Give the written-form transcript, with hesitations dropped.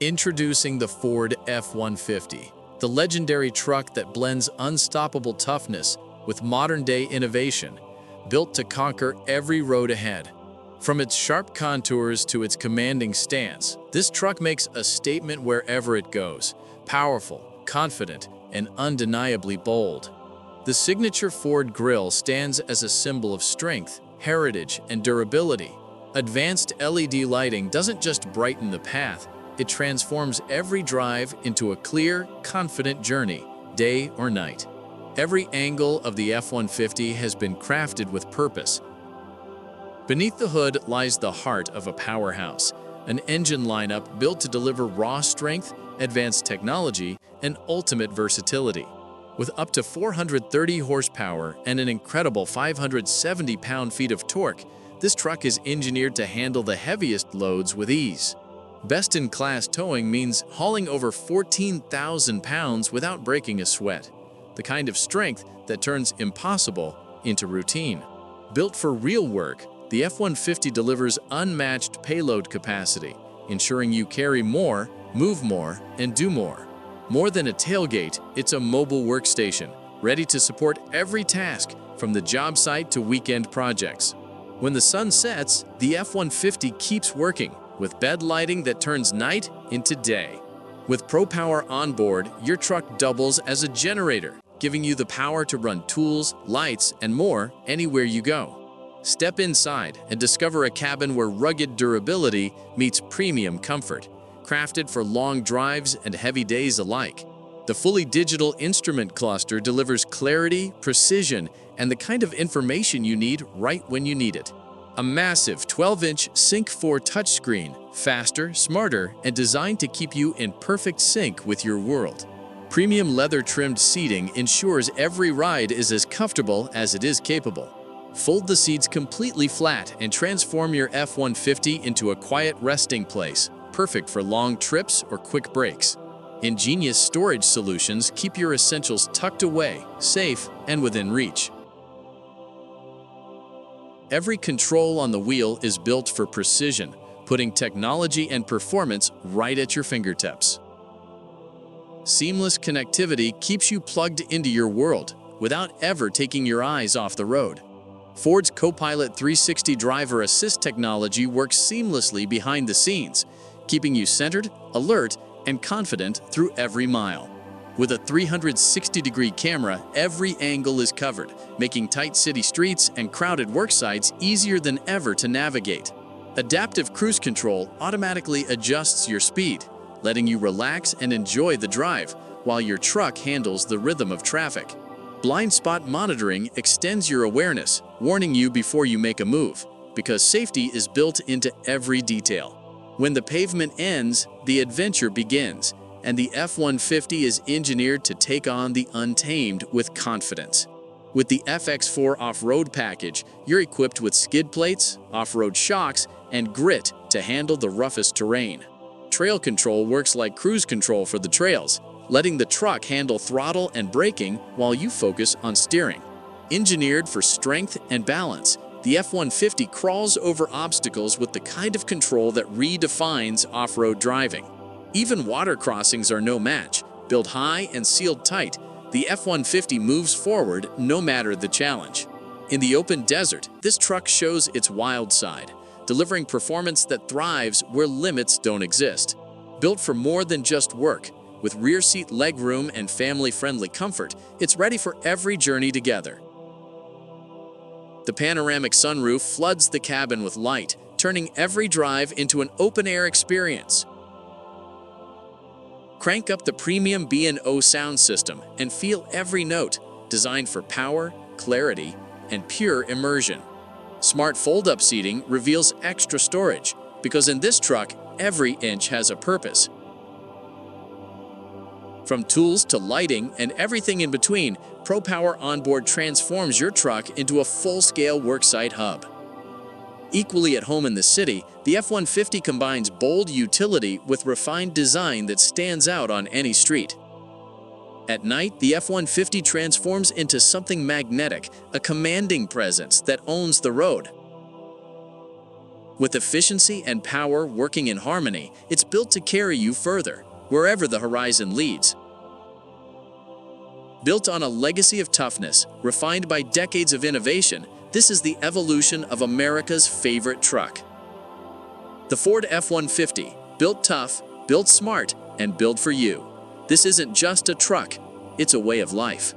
Introducing the Ford F-150, the legendary truck that blends unstoppable toughness with modern-day innovation, built to conquer every road ahead. From its sharp contours to its commanding stance, this truck makes a statement wherever it goes, powerful, confident, and undeniably bold. The signature Ford grille stands as a symbol of strength, heritage, and durability. Advanced LED lighting doesn't just brighten the path, it transforms every drive into a clear, confident journey, day or night. Every angle of the F-150 has been crafted with purpose. Beneath the hood lies the heart of a powerhouse, an engine lineup built to deliver raw strength, advanced technology, and ultimate versatility. With up to 430 horsepower and an incredible 570 pound-feet of torque, this truck is engineered to handle the heaviest loads with ease. Best-in-class towing means hauling over 14,000 pounds without breaking a sweat, the kind of strength that turns impossible into routine. Built for real work, the F-150 delivers unmatched payload capacity, ensuring you carry more, move more, and do more. More than a tailgate, it's a mobile workstation, ready to support every task, from the job site to weekend projects. When the sun sets, the F-150 keeps working, with bed lighting that turns night into day. With ProPower onboard, your truck doubles as a generator, giving you the power to run tools, lights, and more anywhere you go. Step inside and discover a cabin where rugged durability meets premium comfort, crafted for long drives and heavy days alike. The fully digital instrument cluster delivers clarity, precision, and the kind of information you need right when you need it. A massive 12-inch Sync 4 touchscreen, faster, smarter, and designed to keep you in perfect sync with your world. Premium leather-trimmed seating ensures every ride is as comfortable as it is capable. Fold the seats completely flat and transform your F-150 into a quiet resting place, perfect for long trips or quick breaks. Ingenious storage solutions keep your essentials tucked away, safe, and within reach. Every control on the wheel is built for precision, putting technology and performance right at your fingertips. Seamless connectivity keeps you plugged into your world without ever taking your eyes off the road. Ford's Copilot 360 driver assist technology works seamlessly behind the scenes, keeping you centered, alert, and confident through every mile. With a 360-degree camera, every angle is covered, making tight city streets and crowded work sites easier than ever to navigate. Adaptive cruise control automatically adjusts your speed, letting you relax and enjoy the drive, while your truck handles the rhythm of traffic. Blind spot monitoring extends your awareness, warning you before you make a move, because safety is built into every detail. When the pavement ends, the adventure begins, and the F-150 is engineered to take on the untamed with confidence. With the FX4 off-road package, you're equipped with skid plates, off-road shocks, and grit to handle the roughest terrain. Trail control works like cruise control for the trails, letting the truck handle throttle and braking while you focus on steering. Engineered for strength and balance, the F-150 crawls over obstacles with the kind of control that redefines off-road driving. Even water crossings are no match. Built high and sealed tight, the F-150 moves forward no matter the challenge. In the open desert, this truck shows its wild side, delivering performance that thrives where limits don't exist. Built for more than just work, with rear seat legroom and family-friendly comfort, it's ready for every journey together. The panoramic sunroof floods the cabin with light, turning every drive into an open-air experience. Crank up the premium B&O sound system and feel every note, designed for power, clarity, and pure immersion. Smart fold-up seating reveals extra storage, because in this truck, every inch has a purpose. From tools to lighting and everything in between, ProPower Onboard transforms your truck into a full-scale worksite hub. Equally at home in the city, the F-150 combines bold utility with refined design that stands out on any street. At night, the F-150 transforms into something magnetic, a commanding presence that owns the road. With efficiency and power working in harmony, it's built to carry you further, wherever the horizon leads. Built on a legacy of toughness, refined by decades of innovation, this is the evolution of America's favorite truck. The Ford F-150, built tough, built smart, and built for you. This isn't just a truck, it's a way of life.